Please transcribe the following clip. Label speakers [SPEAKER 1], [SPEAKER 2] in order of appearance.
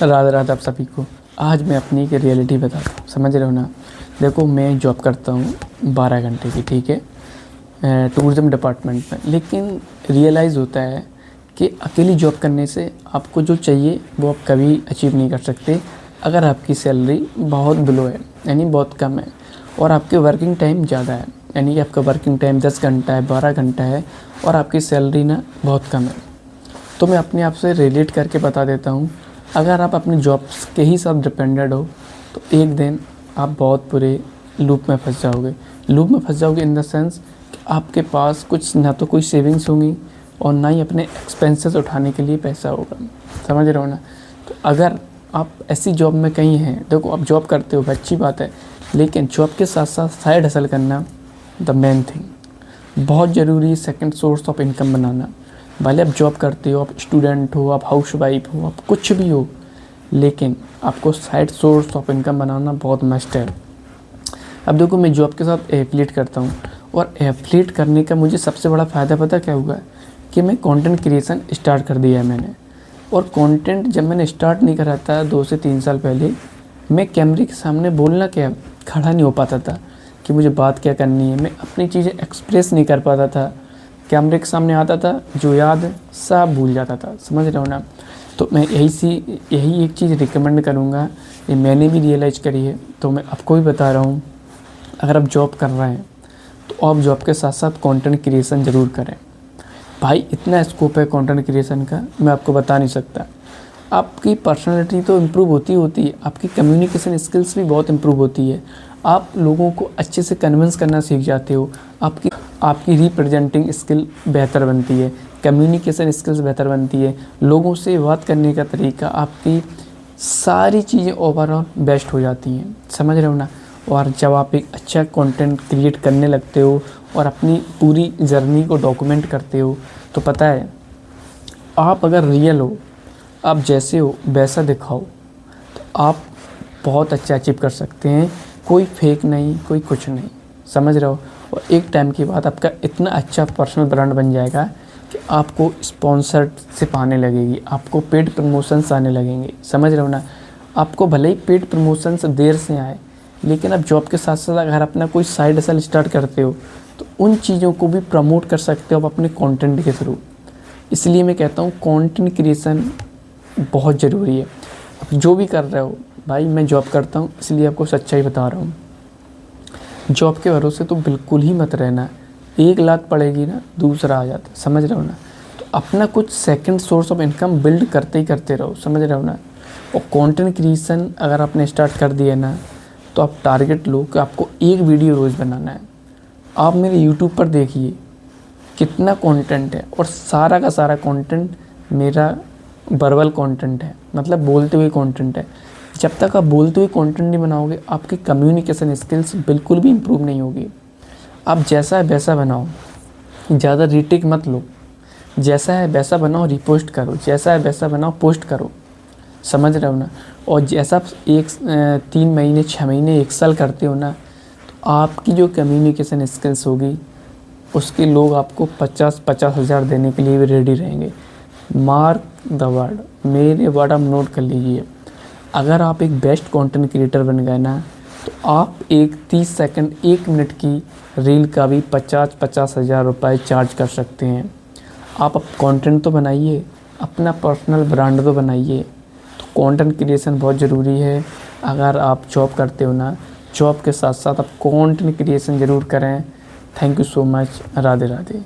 [SPEAKER 1] राधे राधे आप सभी को। आज मैं अपनी एक रियलिटी बताता हूँ, समझ रहे हो ना। देखो, मैं जॉब करता हूँ 12 घंटे की, ठीक है, टूरिज़्म डिपार्टमेंट में। लेकिन रियलाइज़ होता है कि अकेली जॉब करने से आपको जो चाहिए वो आप कभी अचीव नहीं कर सकते अगर आपकी सैलरी बहुत बिलो है, यानी बहुत कम है, और आपके वर्किंग टाइम ज़्यादा है, यानी कि आपका वर्किंग टाइम 10 घंटा है, 12 घंटा है, और आपकी सैलरी ना बहुत कम है। तो मैं अपने आप से रिलेट करके बता देता हूँ, अगर आप अपनी जॉब्स के ही साथ डिपेंडेड हो तो एक दिन आप बहुत बुरे लूप में फंस जाओगे इन द सेंस कि आपके पास कुछ ना तो कोई सेविंग्स होंगी और ना ही अपने एक्सपेंसेस उठाने के लिए पैसा होगा, समझ रहे हो ना। तो अगर आप ऐसी जॉब में कहीं हैं, देखो आप जॉब करते हो अच्छी बात है, लेकिन जॉब के साथ साथ साइड हसल करना द मेन थिंग बहुत ज़रूरी है। सेकंड सोर्स ऑफ इनकम बनाना, भले आप जॉब करते हो, आप स्टूडेंट हो, आप हाउस वाइफ हो, आप कुछ भी हो, लेकिन आपको साइड सोर्स ऑफ इनकम बनाना बहुत मस्ट है। अब देखो, मैं जॉब के साथ एफिलिएट करता हूँ, और एफिलिएट करने का मुझे सबसे बड़ा फ़ायदा पता क्या हुआ कि मैं कंटेंट क्रिएशन स्टार्ट कर दिया है मैंने। और कंटेंट जब मैंने स्टार्ट नहीं करा था 2 से 3 साल पहले, मैं कैमरे के सामने बोलना क्या खड़ा नहीं हो पाता था कि मुझे बात क्या करनी है, मैं अपनी चीज़ें एक्सप्रेस नहीं कर पाता था। कैमरे के सामने आता था, जो याद है सब भूल जाता था, समझ रहे हो ना। तो मैं यही एक चीज़ रिकमेंड करूँगा, ये मैंने भी रियलाइज़ करी है, तो मैं आपको भी बता रहा हूँ। अगर आप जॉब कर रहे हैं तो आप जॉब के साथ साथ कंटेंट क्रिएशन ज़रूर करें। भाई इतना स्कोप है कंटेंट क्रिएशन का, मैं आपको बता नहीं सकता। आपकी पर्सनालिटी तो इम्प्रूव होती है, आपकी कम्युनिकेशन स्किल्स भी बहुत इम्प्रूव होती है, आप लोगों को अच्छे से कन्विंस करना सीख जाते हो, आपकी रिप्रेजेंटिंग स्किल बेहतर बनती है, कम्युनिकेशन स्किल्स बेहतर बनती है, लोगों से बात करने का तरीका, आपकी सारी चीज़ें ओवरऑल बेस्ट हो जाती हैं, समझ रहे हो ना। और जब आप एक अच्छा कंटेंट क्रिएट करने लगते हो और अपनी पूरी जर्नी को डॉक्यूमेंट करते हो, तो पता है आप अगर रियल हो, आप जैसे हो वैसा दिखाओ, तो आप बहुत अच्छा अचीव कर सकते हैं। कोई फेक नहीं, कोई कुछ नहीं, समझ रहे हो। और एक टाइम के बाद आपका इतना अच्छा पर्सनल ब्रांड बन जाएगा कि आपको स्पॉन्सरशिप आने लगेगी, आपको पेड प्रमोशंस आने लगेंगे, समझ रहे हो ना। आपको भले ही पेड प्रमोशंस देर से आए, लेकिन आप जॉब के साथ साथ अगर अपना कोई साइड हसल स्टार्ट करते हो तो उन चीज़ों को भी प्रमोट कर सकते हो आप अपने कंटेंट के थ्रू। इसलिए मैं कहता हूँ कंटेंट क्रिएशन बहुत ज़रूरी है। आप जो भी कर रहे हो, भाई मैं जॉब करता हूँ इसलिए आपको सच्चाई बता रहा हूँ, जॉब के भरोसे तो बिल्कुल ही मत रहना। 1 लाख पड़ेगी ना, दूसरा आ जाता, समझ रहे हो ना। तो अपना कुछ second source of income build करते ही करते रहो, समझ रहे हो ना। और कंटेंट क्रिएशन अगर आपने स्टार्ट कर दिया ना, तो आप टारगेट लो कि आपको एक वीडियो रोज़ बनाना है। आप मेरे यूट्यूब पर देखिए कितना कंटेंट है, और सारा का सारा कंटेंट मेरा वर्बल कंटेंट है, मतलब बोलते हुए कंटेंट है। जब तक आप बोलते हुए कंटेंट नहीं बनाओगे, आपकी कम्युनिकेशन स्किल्स बिल्कुल भी इम्प्रूव नहीं होगी। आप जैसा है वैसा बनाओ, ज़्यादा रीटेक मत लो, जैसा है वैसा बनाओ, रिपोस्ट करो, जैसा है वैसा बनाओ, पोस्ट करो, समझ रहे हो ना। और जैसा आप 3 महीने 6 महीने 1 साल करते हो ना, तो आपकी जो कम्युनिकेशन स्किल्स होगी उसके लोग आपको 50-50 हज़ार देने के लिए भी रेडी रहेंगे। मार्क द वर्ड, मेरे वर्ड आप नोट कर लीजिए। अगर आप एक बेस्ट कंटेंट क्रिएटर बन गए ना, तो आप एक 30 सेकंड 1 मिनट की रील का भी 50-50 हज़ार रुपये चार्ज कर सकते हैं। आप अब कंटेंट तो बनाइए, अपना पर्सनल ब्रांड तो बनाइए। तो कंटेंट क्रिएशन बहुत ज़रूरी है। अगर आप जॉब करते हो ना, जॉब के साथ साथ आप कंटेंट क्रिएशन ज़रूर करें। Thank you so much. Radhe Radhe.